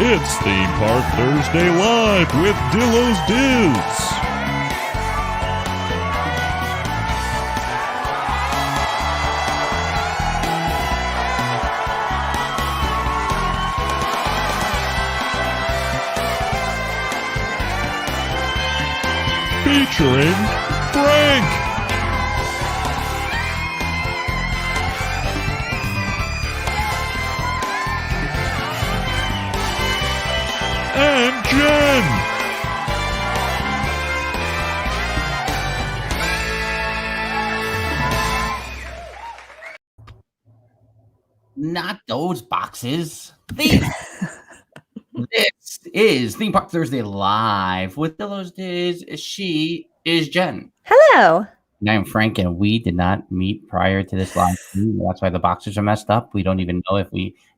It's Theme Park Thursday Live with Dillos Dudes. Featuring Frank. And Jen. Not those boxes. This is Theme Park Thursday Live with Dillos Diz. She is Jen. Hello. And I'm Frank, and we did not meet prior to this live stream. That's why the boxes are messed up. We don't even know if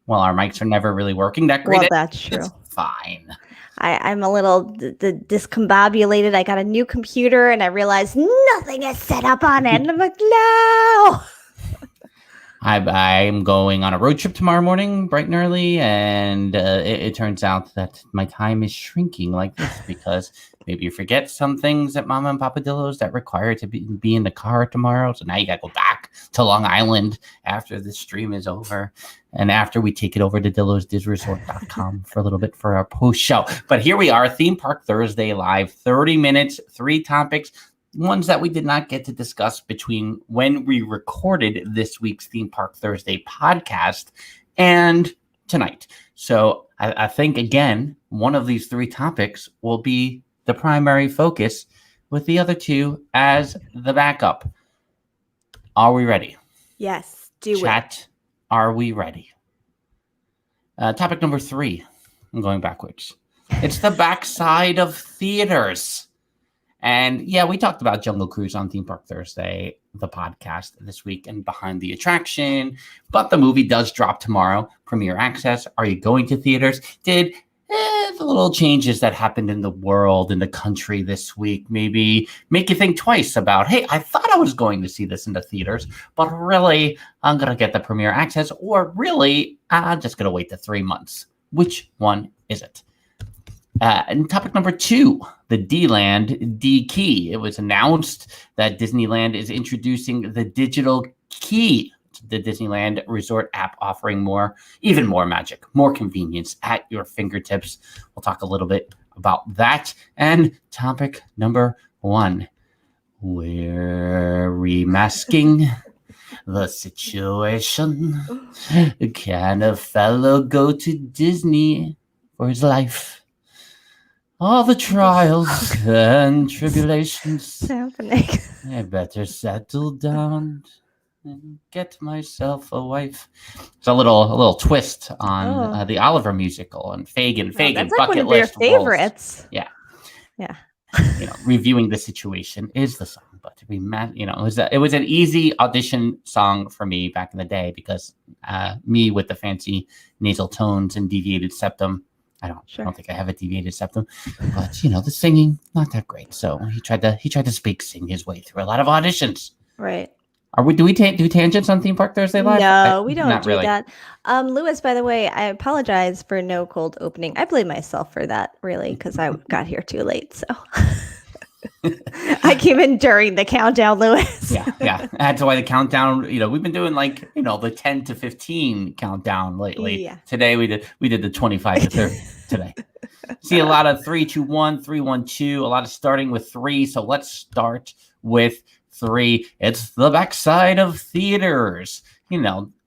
our mics are never really working that great. Well, that's true. It's fine. I'm a little discombobulated. I got a new computer, and I realized nothing is set up on it. And I'm like, no. I'm going on a road trip tomorrow morning, bright and early, and it turns out that my time is shrinking like this because maybe you forget some things at Mama and Papa Dillos that require to be in the car tomorrow. So now you got to go back to Long Island after the stream is over and after we take it over to DillosDizResort.com for a little bit for our post show. But here we are, Theme Park Thursday Live, 30 minutes, 3 topics. Ones that we did not get to discuss between when we recorded this week's Theme Park Thursday podcast and tonight. So I think, again, one of these 3 topics will be the primary focus with the other 2 as the backup. Are we ready? Yes, do Chat, are we ready? Topic number 3. I'm going backwards. It's the backside of theaters. And yeah, we talked about Jungle Cruise on Theme Park Thursday, the podcast this week, and Behind the Attraction. But the movie does drop tomorrow, premiere access. Are you going to theaters? Did the little changes that happened in the world, in the country this week, maybe make you think twice about, hey, I thought I was going to see this in the theaters, but really, I'm going to get the premiere access, or really, I'm just going to wait the 3 months. Which one is it? And topic number 2, the D-Land D-Key. It was announced that Disneyland is introducing the digital key to the Disneyland Resort app, offering even more magic, more convenience at your fingertips. We'll talk a little bit about that. And topic number 1, we're remasking the situation. Can a fellow go to Disney for his life? All the trials and tribulations. What's happening? I better settle down and get myself a wife. It's a little twist on the Oliver musical and Fagin That's like bucket one of list your favorites. Roles. Yeah. Reviewing the situation is the song, but it was an easy audition song for me back in the day because me with the fancy nasal tones and deviated septum. I don't think I have a deviated septum, but the singing not that great. So he tried to sing his way through a lot of auditions. Right. Do we do tangents on Theme Park Thursday Live? No, we don't do really. that. Lewis, by the way, I apologize for no cold opening. I blame myself for that, really, because I got here too late. So I came in during the countdown, Lewis. Yeah. That's why the countdown. We've been doing the 10 to 15 countdown lately. Yeah. Today we did the 25 to 30 today. See a lot of 3, 2, 1, 3, 1, 2. A lot of starting with 3. So let's start with 3. It's the backside of theaters.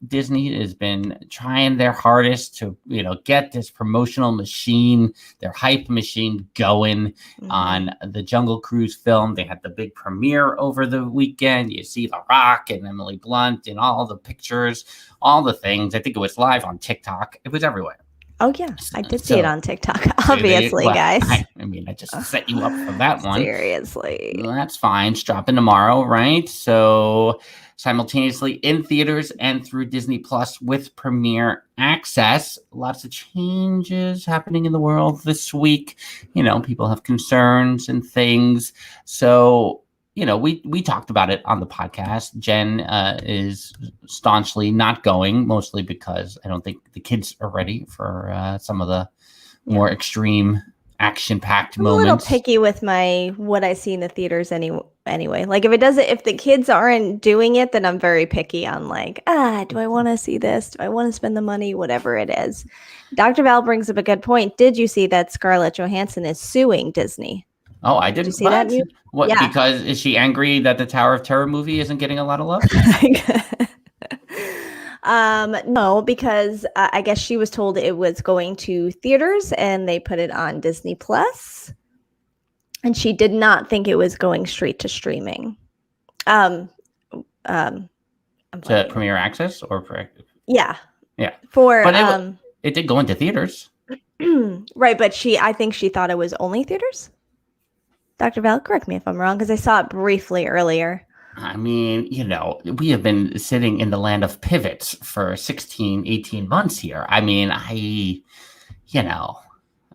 Disney has been trying their hardest to, get this promotional machine, their hype machine going on the Jungle Cruise film. They had the big premiere over the weekend. You see The Rock and Emily Blunt and all the pictures, all the things. I think it was live on TikTok. It was everywhere. Oh, yeah. I did see it on TikTok, obviously, guys. I just set you up for that one. Seriously. Well, that's fine. It's dropping tomorrow, right? So simultaneously in theaters and through Disney Plus with premiere access. Lots of changes happening in the world this week. People have concerns and things. So we talked about it on the podcast. Jen is staunchly not going, mostly because I don't think the kids are ready for some of the more extreme, action-packed I'm moments. a little picky with what I see in the theaters anyway. Like if the kids aren't doing it, then I'm very picky on like, do I want to see this? Do I want to spend the money? Whatever it is. Dr. Val brings up a good point. Did you see that Scarlett Johansson is suing Disney? Oh, I didn't. Did you see that news? What? Yeah. Because is she angry that the Tower of Terror movie isn't getting a lot of love? No, because I guess she was told it was going to theaters and they put it on Disney Plus, and she did not think it was going straight to streaming. To Premier Access or yeah. But it did go into theaters, right? But I think she thought it was only theaters. Dr. Val, correct me if I'm wrong, because I saw it briefly earlier. I mean, we have been sitting in the land of pivots for 16, 18 months here. I mean, I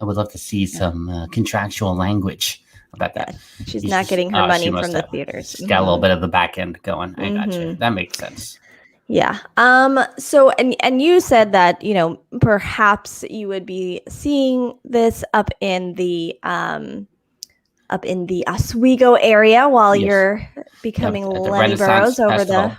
would love to see some contractual language about that. She's not getting her money from the theaters. She's got a little bit of the back end going. I got you. That makes sense. Yeah. So, and you said that, perhaps you would be seeing this up in the Oswego area while you're becoming Lenny Burrows over Festival.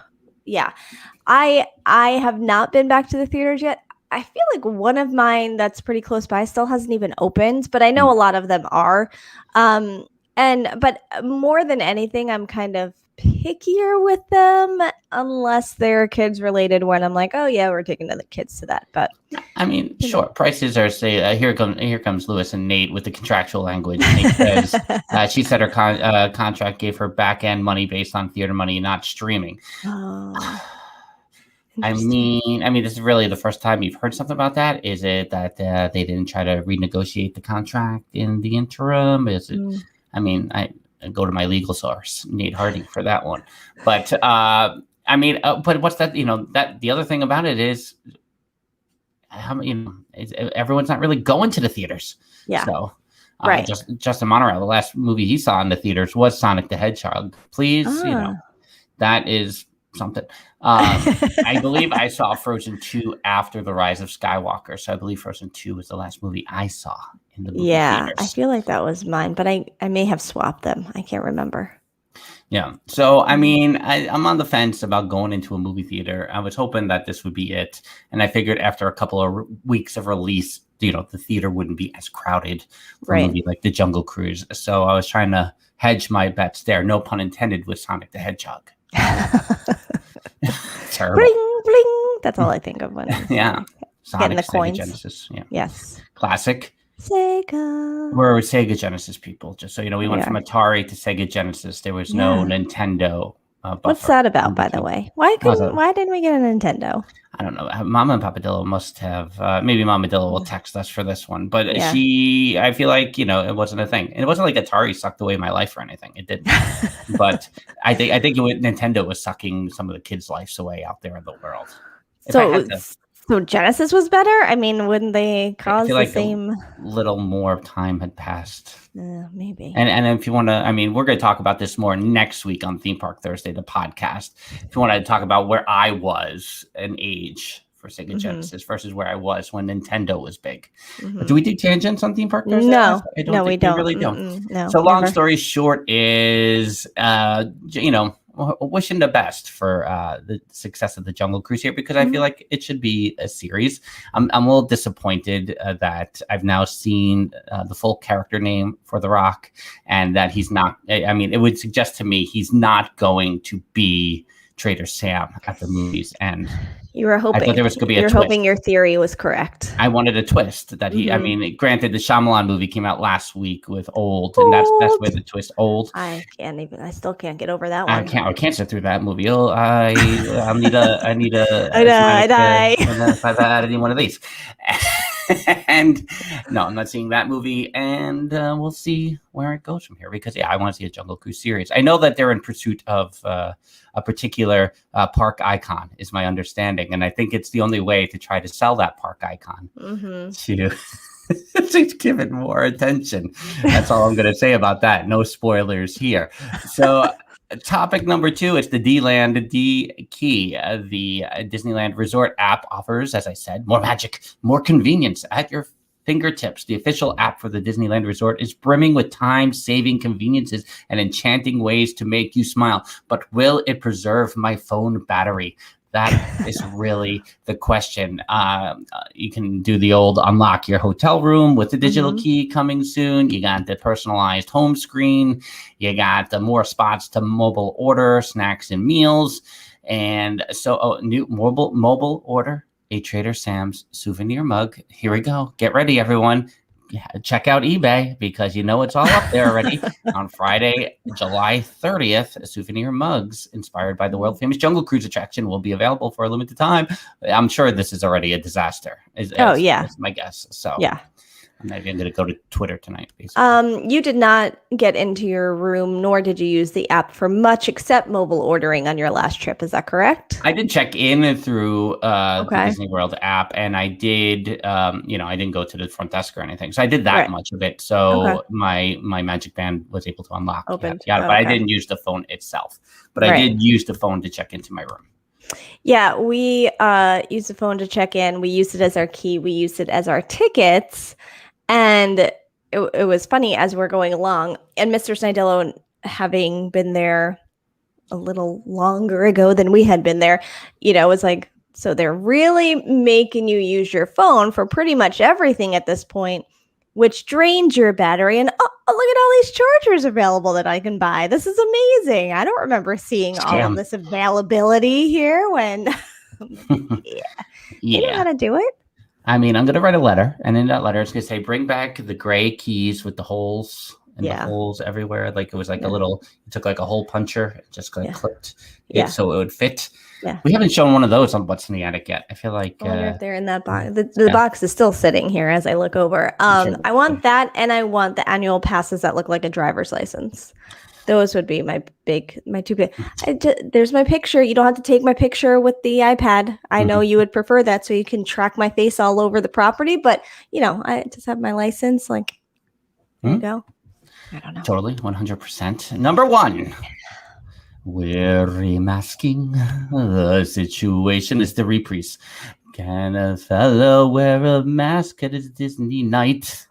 I have not been back to the theaters yet. I feel like one of mine that's pretty close by still hasn't even opened, but I know a lot of them are. But more than anything, I'm kind of pickier with them unless they're kids related, when I'm like, oh yeah, we're taking the kids to that. But I mean, sure, prices are here comes Lewis and Nate with the contractual language. Nate says she said her contract gave her back end money based on theater money, not streaming. I mean, this is really the first time you've heard something about that. Is it that they didn't try to renegotiate the contract in the interim? Is it? I mean, I go to my legal source, Nate Harding, for that one. But but what's that? That the other thing about it is, everyone's not really going to the theaters. Yeah. So, right. Justin Monorail, the last movie he saw in the theaters was Sonic the Hedgehog. Please, that is something. I believe I saw Frozen 2 after The Rise of Skywalker, so I believe Frozen 2 was the last movie I saw in the movie theaters. I feel like that was mine, but I may have swapped them. I can't remember. Yeah. So, I mean, I'm on the fence about going into a movie theater. I was hoping that this would be it. And I figured after a couple of weeks of release, the theater wouldn't be as crowded for a movie like The Jungle Cruise. So I was trying to hedge my bets there. No pun intended with Sonic the Hedgehog. Terrible. Bling, bling. That's all I think of when Sonic, the Sega coins. Genesis. Yeah. Yes. Classic. Sega. We're Sega Genesis people. Just so you know, we went from Atari to Sega Genesis. There was no Nintendo. What's that about, by the way? Why didn't we get a Nintendo? I don't know. Mama and Papa Dillo must have. Maybe Mama Dillo will text us for this one. But I feel like it wasn't a thing. And it wasn't like Atari sucked away my life or anything. It didn't. But I think Nintendo was sucking some of the kids' lives away out there in the world. So Genesis was better? I mean, wouldn't they cause the same? A little more time had passed. Maybe. And if you want to, we're going to talk about this more next week on Theme Park Thursday, the podcast. If you want to talk about where I was in age for Sega Genesis versus where I was when Nintendo was big. Do we do tangents on Theme Park Thursday? No, we don't. We really don't. No, so long story short is, wishing the best for the success of the Jungle Cruise here, because I feel like it should be a series. I'm a little disappointed that I've now seen the full character name for The Rock, and that he's not. It would suggest to me he's not going to be Trader Sam at the movies. And you were hoping there was going to be a twist. Hoping your theory was correct. I wanted a twist that he. Granted, the Shyamalan movie came out last week with Old, and that's where the twist Old. I still can't get over that one. I can't sit through that movie. I need a. I die. If I've had any one of these. And no, I'm not seeing that movie, and we'll see where it goes from here, because I want to see a Jungle Cruise series. I know that they're in pursuit of a particular park icon, is my understanding, and I think it's the only way to try to sell that park icon to give it more attention. That's all I'm going to say about that. No spoilers here. So topic number 2 is the D-Land D-Key. The Disneyland Resort app offers, as I said, more magic, more convenience at your fingertips. The official app for the Disneyland Resort is brimming with time-saving conveniences and enchanting ways to make you smile. But will it preserve my phone battery? That is really the question. You can do the old unlock your hotel room with the digital key coming soon. You got the personalized home screen. You got the more spots to mobile order snacks and meals. And so new mobile order a Trader Sam's souvenir mug. Here we go. Get ready, everyone. Check out eBay because you know it's all up there already. On Friday, July 30th, souvenir mugs inspired by the world famous Jungle Cruise attraction will be available for a limited time. I'm sure this is already a disaster. That's my guess. So yeah. Maybe I'm going to go to Twitter tonight. Basically. You did not get into your room, nor did you use the app for much except mobile ordering on your last trip. Is that correct? I did check in through the Disney World app, and I did, I didn't go to the front desk or anything. So I did that much of it. So my Magic Band was able to unlock. But I didn't use the phone itself. But I did use the phone to check into my room. Yeah, we used the phone to check in. We used it as our key. We used it as our tickets. And it was funny as we're going along, and Mr. Snidillo, having been there a little longer ago than we had been there, was like, so they're really making you use your phone for pretty much everything at this point, which drains your battery. And look at all these chargers available that I can buy. This is amazing. I don't remember seeing all of this availability here when you know how to do it. I mean, I'm going to write a letter, and in that letter, it's going to say, bring back the gray keys with the holes and the holes everywhere. Like it was like a little, you took like a hole puncher and just clipped it so it would fit. Yeah. We haven't shown one of those on What's in the Attic yet. I feel like I wonder if they're in that box. The box is still sitting here as I look over. I want that, and I want the annual passes that look like a driver's license. Those would be my two big. There's my picture. You don't have to take my picture with the iPad. I know you would prefer that, so you can track my face all over the property. But I just have my license. Like, there you go. I don't know. Totally, 100%. Number 1, we're remasking the situation. It's the reprise. Can a fellow wear a mask at his Disney night?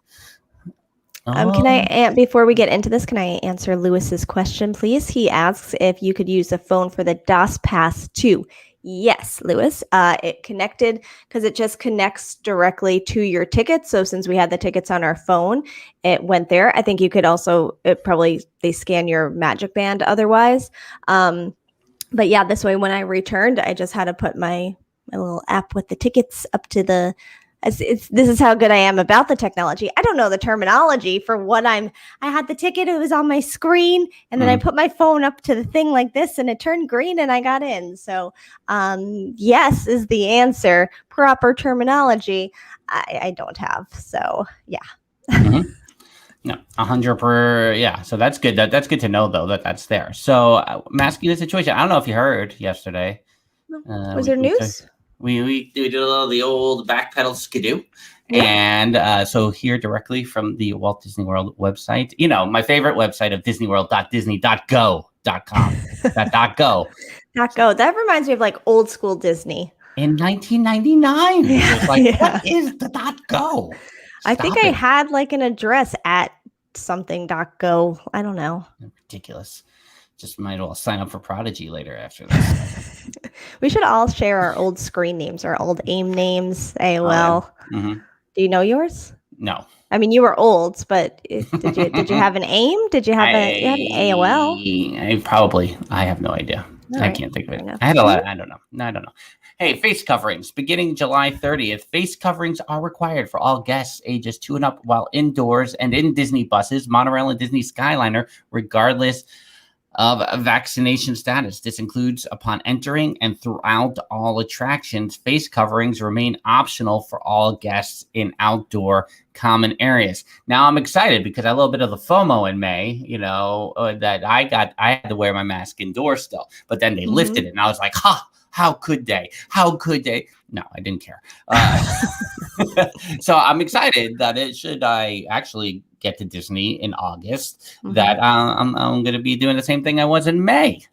Can I, before we get into this, can I answer Lewis's question, please? He asks if you could use the phone for the DOS Pass 2. Yes, Lewis. It connected because it just connects directly to your tickets. So since we had the tickets on our phone, it went there. I think you could also, they scan your Magic Band otherwise. But yeah, this way when I returned, I just had to put my little app with the tickets up to the this is how good I am about the technology. I don't know the terminology for what I had the ticket. It was on my screen, and then I put my phone up to the thing like this, and it turned green, and I got in. So, yes is the answer. Proper terminology, I don't have. So, yeah. No, 100%. Yeah. So that's good. That's good to know, though, that's there. So, masking the situation. I don't know if you heard yesterday. Was there news? We did a little the old backpedal skidoo. And so here directly from the Walt Disney World website, my favorite website of disneyworld.disney.go.com. .go. .go. That reminds me of like old school Disney. In 1999. It was like, what is the .go? I think I had like an address at something .go. I don't know. Ridiculous. Just might as well sign up for Prodigy later after this. We should all share our old screen names, our old AIM names, AOL. Do you know yours? No. I mean, you were old, but did you have an AIM? Did you have an AOL? I have no idea. I can't think of it. Enough. I had a lot. I don't know. Hey, face coverings. Beginning July 30th, face coverings are required for all guests ages 2 and up while indoors and in Disney buses, monorail, and Disney Skyliner, regardless of vaccination status. This includes upon entering and throughout all attractions. Face coverings remain optional for all guests in outdoor common areas. Now I'm excited because I had a little bit of the FOMO in May, that I had to wear my mask indoors still, but then they lifted it and I was like, how could they? No, I didn't care. So I'm excited that I actually get to Disney in August, that I'm going to be doing the same thing I was in May.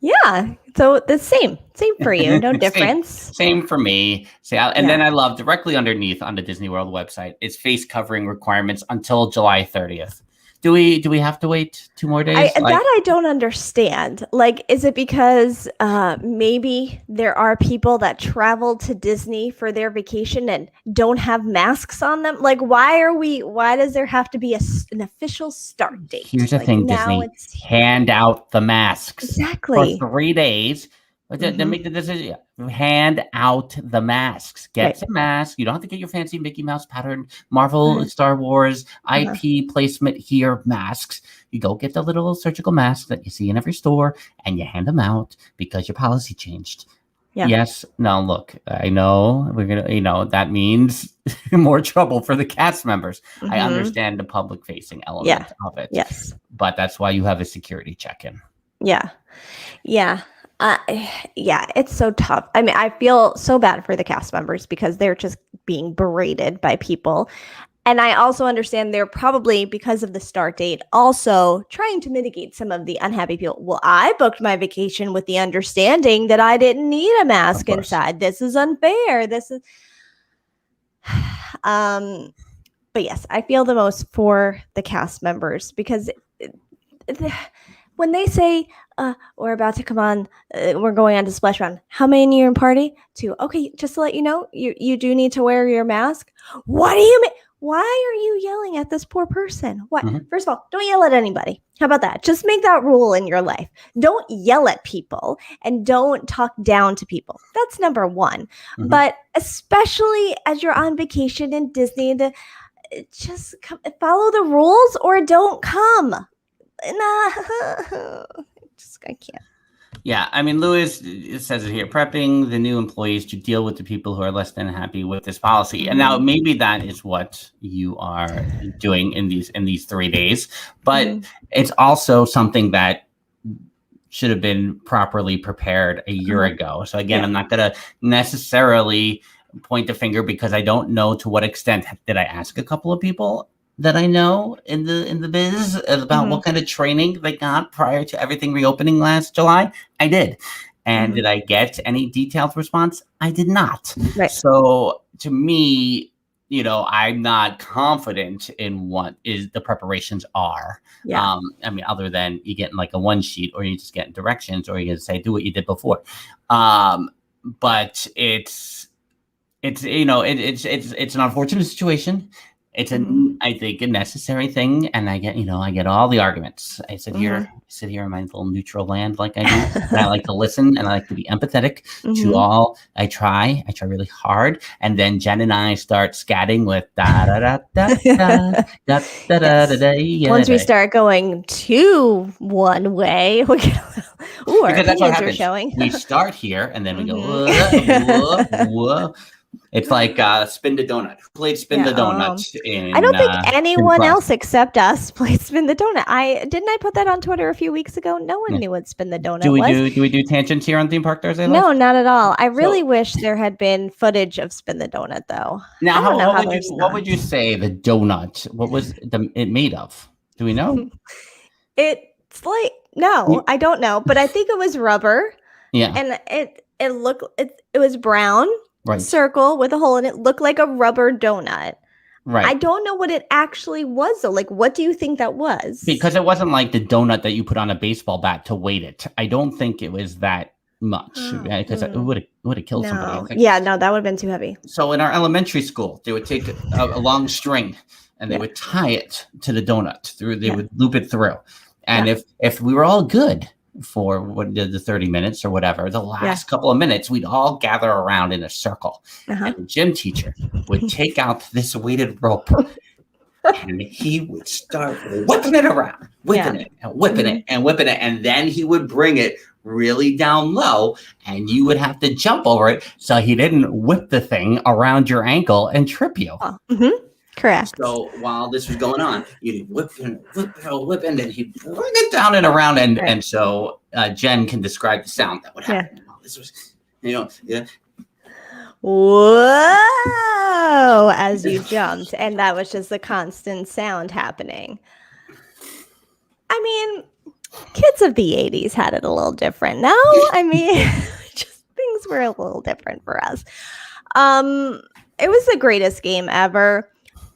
Yeah. So the same for you. No difference. Same for me. Then I love directly underneath on the Disney World website is face covering requirements until July 30th. Do we have to wait 2 more days? I don't understand. Like, is it because maybe there are people that travel to Disney for their vacation and don't have masks on them? Like, why does there have to be an official start date? Here's the thing, Disney. Hand out the masks. Exactly. For 3 days. Then make the decision. Hand out the masks. Get some masks. You don't have to get your fancy Mickey Mouse pattern, Marvel, Star Wars, IP placement here masks. You go get the little surgical masks that you see in every store, and you hand them out because your policy changed. Yeah. Yes. No, look, I know we're going to, that means more trouble for the cast members. I understand the public facing element of it. Yes. But that's why you have a security check-in. Yeah. Yeah. It's so tough. I mean, I feel so bad for the cast members because they're just being berated by people. And I also understand they're probably, because of the start date, also trying to mitigate some of the unhappy people. Well, I booked my vacation with the understanding that I didn't need a mask inside. This is unfair. This is... But yes, I feel the most for the cast members because when they say, we're about to come on, we're going on to Splash Mountain. How many in your party? 2. Okay, just to let you know, you do need to wear your mask. What do you mean? Why are you yelling at this poor person? What? First of all, don't yell at anybody. How about that? Just make that rule in your life. Don't yell at people and don't talk down to people. That's number 1. But especially as you're on vacation in Disney, just follow the rules or don't come. I can't. Yeah, I mean, Lewis, it says it here, prepping the new employees to deal with the people who are less than happy with this policy. And now maybe that is what you are doing in these 3 days, but it's also something that should have been properly prepared a year ago. So again, I'm not going to necessarily point the finger because I don't know to what extent did I ask a couple of people that I know in the biz about what kind of training they got prior to everything reopening last July. I did. And did I get any detailed response? I did not. Right. So to me, I'm not confident in what the preparations are. Yeah. I mean, other than you getting like a 1 sheet or you just getting directions or you can say, do what you did before. But it's an unfortunate situation. It's I think a necessary thing, and I get all the arguments. I sit here in my little neutral land, like I do. And I like to listen, and I like to be empathetic to all. I try really hard, and then Jen and I start scatting with da da da da da da da da da da. Once we start going to one way, we get because that's what happens. We start here, and then we go whoa, whoa. It's like Spin the Donut. Who played Spin the Donut? I don't think anyone else except us played Spin the Donut. I put that on Twitter a few weeks ago. No one knew what Spin the Donut was. Do we do tangents here on Theme Park Thursday? No, not at all. I really wish there had been footage of Spin the Donut, though. Now, what would you say the donut? What was it made of? Do we know? It's like I don't know, but I think it was rubber. Yeah, and it was brown. Right. Circle with a hole in it, looked like a rubber donut. Right. I don't know what it actually was though. Like, what do you think that was? Because it wasn't like the donut that you put on a baseball bat to weight it. I don't think it was that much because it would have killed somebody. Yeah, no, that would have been too heavy. So in our elementary school, they would take a long string and they would tie it to the donut. They would loop it through. And if we were all good for the 30 minutes or whatever, the last couple of minutes, we'd all gather around in a circle. And the gym teacher would take out this weighted rope and he would start whipping it around, whipping it and whipping it and whipping it. And then he would bring it really down low and you would have to jump over it so he didn't whip the thing around your ankle and trip you. Correct. So while this was going on, you'd whip, and then he'd bring it down and around, and so Jen can describe the sound that would happen. Yeah. This was, whoa, as you jumped, and that was just the constant sound happening. I mean, kids of the 80s had it a little different. Now, I mean, just things were a little different for us. It was the greatest game ever.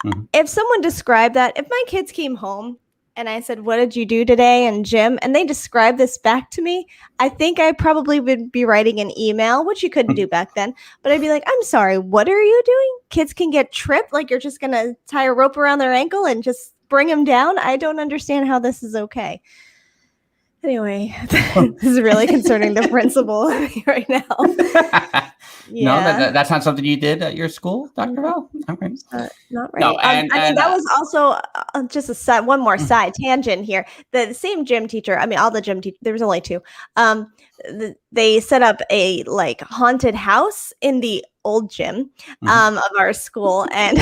Mm-hmm. If someone described that, if my kids came home and I said, "What did you do today in gym?" and they described this back to me, I think I probably would be writing an email, which you couldn't do back then. But I'd be like, "I'm sorry, what are you doing? Kids can get tripped, like you're just going to tie a rope around their ankle and just bring them down? I don't understand how this is okay." Anyway, this is really concerning the principal right now. Yeah. No, that's not something you did at your school, Dr. Val? Okay. Not right. No, I mean, that was also just one more side tangent here. The same gym teacher, I mean, all the gym teachers, there was only two. They set up a like haunted house in the old gym of our school, and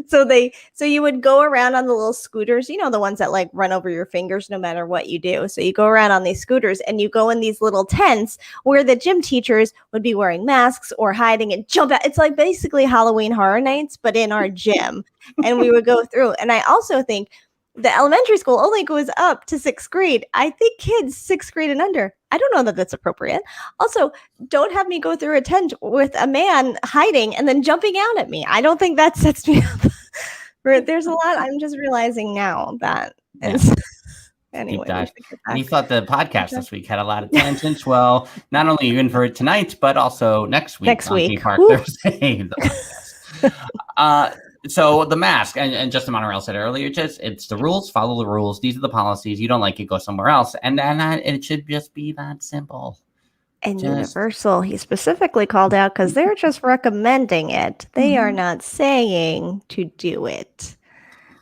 so you would go around on the little scooters, you know, the ones that like run over your fingers no matter what you do. So you go around on these scooters and you go in these little tents where the gym teachers would be wearing masks or hiding and jump out. It's like basically Halloween Horror Nights, but in our gym. And we would go through. And I also think the elementary school only goes up to 6th grade. I think kids 6th grade and under, I don't know that that's appropriate. Also, don't have me go through a tent with a man hiding and then jumping out at me. I don't think that sets me up. There's a lot. I'm just realizing now that. Anyway, and you thought the podcast this week had a lot of tangents. Well, not only are you in for it tonight, but also next week. Park Thursday. So the mask, and Justin Montreal said earlier, it's the rules, follow the rules. These are the policies. You don't like it, go somewhere else. And it should just be that simple. And Universal, he specifically called out because they're just recommending it. They are not saying to do it,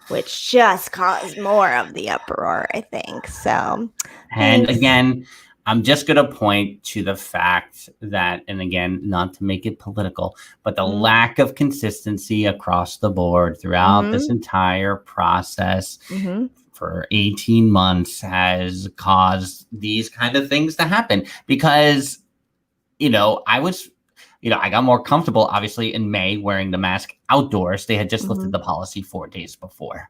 which just caused more of the uproar, I think. So, and again, I'm just going to point to the fact that, and again, not to make it political, but the lack of consistency across the board throughout this entire process for 18 months has caused these kind of things to happen. Because, I got more comfortable, obviously, in May wearing the mask outdoors. They had just lifted the policy 4 days before.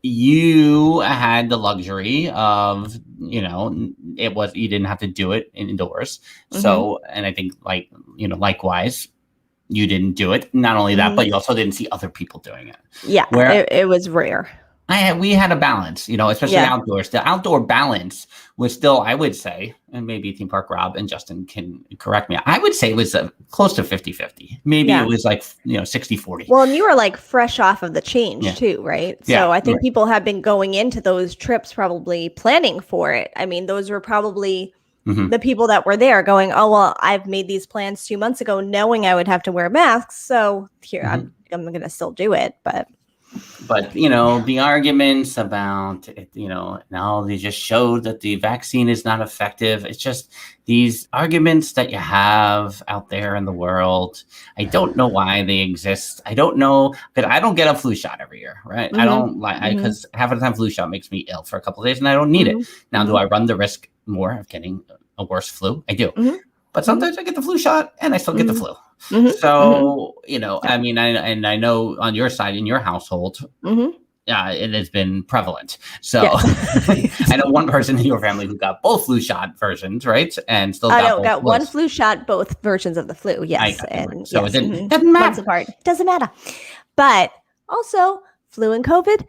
You had the luxury of, you didn't have to do it indoors. So, and I think likewise, you didn't do it. Not only that, but you also didn't see other people doing it. Yeah, it was rare. We had a balance, especially outdoors. The outdoor balance was still, I would say, and maybe Theme Park Rob and Justin can correct me, I would say it was close to 50-50. Maybe it was like, 60-40. Well, and you were like fresh off of the change too, right? So I think people have been going into those trips probably planning for it. I mean, those were probably the people that were there going, oh, well, I've made these plans 2 months ago knowing I would have to wear masks. So here, I'm going to still do it, But the arguments about it, now they just showed that the vaccine is not effective. It's just these arguments that you have out there in the world. I don't know why they exist. I don't know, because I don't get a flu shot every year, right? I don't because half of the time flu shot makes me ill for a couple of days and I don't need it. Now, do I run the risk more of getting a worse flu? I do. But sometimes I get the flu shot and I still get the flu. So, I mean, I know on your side, in your household, it has been prevalent. So I know one person in your family who got both flu shot versions, right? And still got one flu shot, both versions of the flu. Yes. So it doesn't matter. Doesn't matter. But also flu and COVID,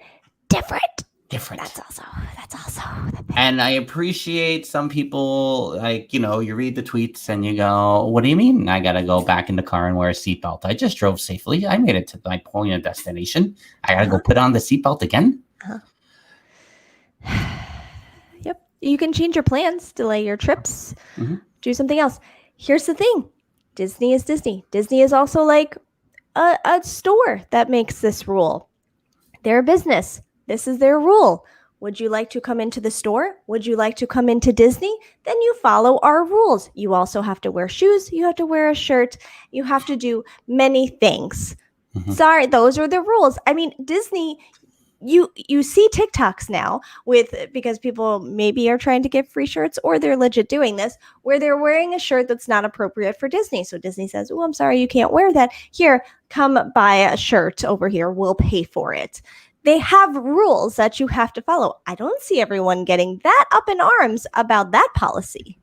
different. That's also and I appreciate some people, you read the tweets and you go, what do you mean I gotta go back in the car and wear a seatbelt? I just drove safely. I made it to my point of destination. I gotta go put on the seatbelt again. Yep, you can change your plans, delay your trips, do something else. Here's the thing, Disney is Disney. Disney is also like a store that makes this rule. They're a business. This is their rule. Would you like to come into the store? Would you like to come into Disney? Then you follow our rules. You also have to wear shoes. You have to wear a shirt. You have to do many things. Sorry, those are the rules. I mean, Disney, you see TikToks now because people maybe are trying to get free shirts or they're legit doing this where they're wearing a shirt that's not appropriate for Disney. So Disney says, oh, I'm sorry, you can't wear that. Here, come buy a shirt over here. We'll pay for it. they have rules that you have to follow. I don't see everyone getting that up in arms about that policy.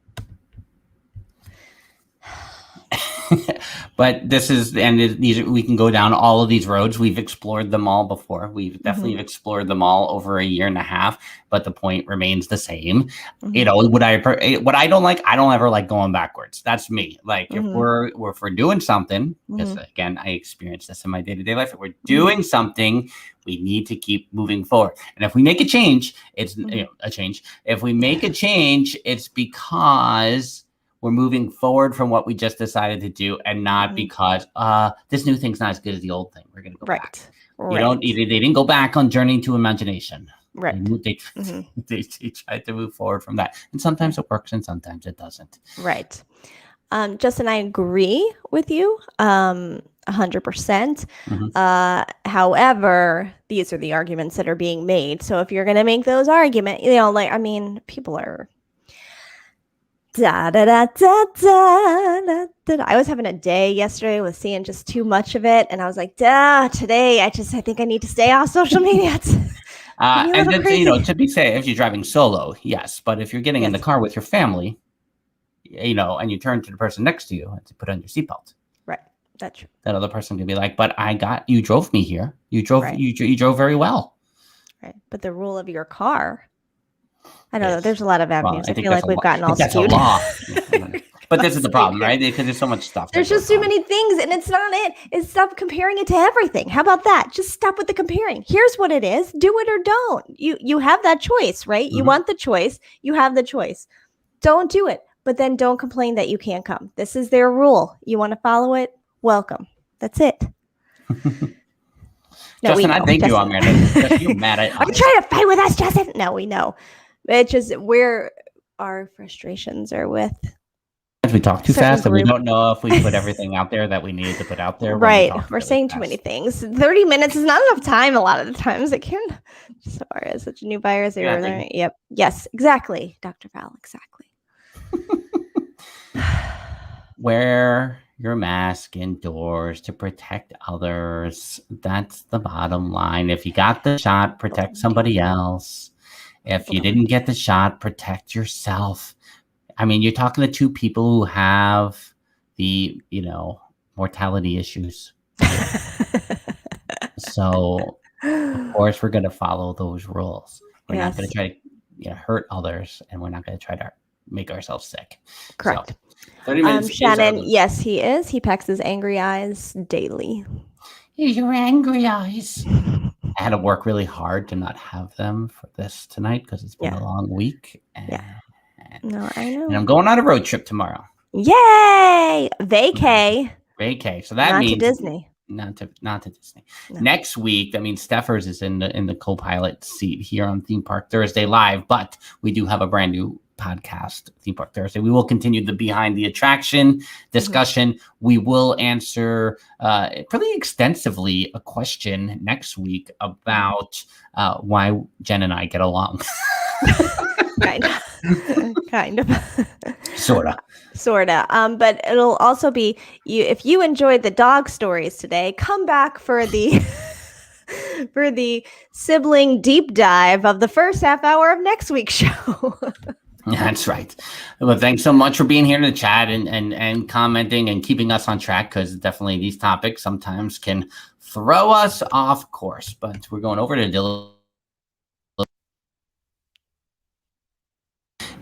But this is, and these, we can go down all of these roads. We've explored them all before. We've definitely explored them all over a year and a half, but the point remains the same. You know, what I don't like, I don't ever like going backwards. That's me. Like if we're doing something, because again, I experience this in my day-to-day life. If we're doing something, we need to keep moving forward. And if we make a change, it's a change. If we make a change, it's because we're moving forward from what we just decided to do, and not because this new thing's not as good as the old thing. We're going to go back. They didn't go back on Journey to Imagination. Right. They tried to move forward from that. And sometimes it works and sometimes it doesn't. Right. Justin, I agree with you 100%. However, these are the arguments that are being made. So if you're going to make those arguments, you know, like, I mean, people are I was having a day yesterday with seeing just too much of it, and I was like, today I think I need to stay off social media. And then, you know, to be safe, if you're driving solo, yes, but if you're getting in the car with your family, you know, and you turn to the person next to you and to put on your seatbelt, right? That's true. That other person can be like, "But you drove me here. You drove you drove very well." Right, but the rule of your car. I don't know. There's a lot of avenues. I feel like we've gotten all skewed. That's a law. But this is the problem, right? Because there's so much stuff. There's just too many things, and it's not it. It's stop comparing it to everything. How about that? Just stop with the comparing. Here's what it is. Do it or don't. You have that choice, right? You want the choice. You have the choice. Don't do it, but then don't complain that you can't come. This is their rule. You want to follow it? Welcome. That's it. Justin, I think you are mad. You're mad at us. Are you trying to fight with us, Justin? No, we know. It's just where our frustrations are with. We talk too fast and we don't know if we put everything out there that we needed to put out there. Right. We're saying too many things. 30 minutes is not enough time a lot of the times. It can. Sorry, as such a new buyer. Yep. Yes, exactly. Dr. Val, exactly. Wear your mask indoors to protect others. That's the bottom line. If you got the shot, protect somebody else. If you didn't get the shot, protect yourself. I mean, you're talking to two people who have the, you know, mortality issues. So, of course, we're going to follow those rules. We're not going to try to hurt others, and we're not going to try to make ourselves sick. Correct. So, 30 minutes Shannon, yes, he is. He packs his angry eyes daily. Your angry eyes. I had to work really hard to not have them for this tonight because it's been a long week. No, I know. And I'm going on a road trip tomorrow. Yay! Vacay. So that means not to Disney. Not to Disney. No. Next week, that means Steffers is in the co-pilot seat here on Theme Park Thursday Live, but we do have a brand new podcast, Theme Park Thursday. We will continue the behind the attraction discussion. We will answer pretty extensively a question next week about why Jen and I get along. Kind of. Sorta. But it'll also be if you enjoyed the dog stories today, come back for the for the sibling deep dive of the first half hour of next week's show. That's right. Well, thanks so much for being here in the chat and commenting and keeping us on track, because definitely these topics sometimes can throw us off course. But we're going over to Dillo.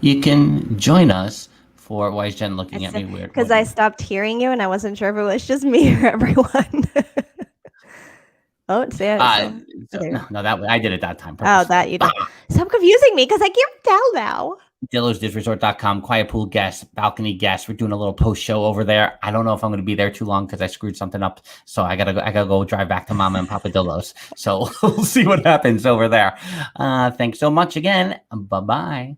You can join us for why is Jen looking at me weird? Because I stopped hearing you and I wasn't sure if it was just me or everyone. Oh, it's there. No, that I did it that time. Oh, that you did. Stop confusing me because I can't tell now. DillosDisResort.com, quiet pool guests, balcony guests. We're doing a little post show over there. I don't know if I'm going to be there too long because I screwed something up. So I gotta go drive back to Mama and Papa Dillos. So we'll see what happens over there. Thanks so much again. Bye-bye.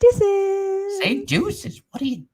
Deuces. Say deuces. What are you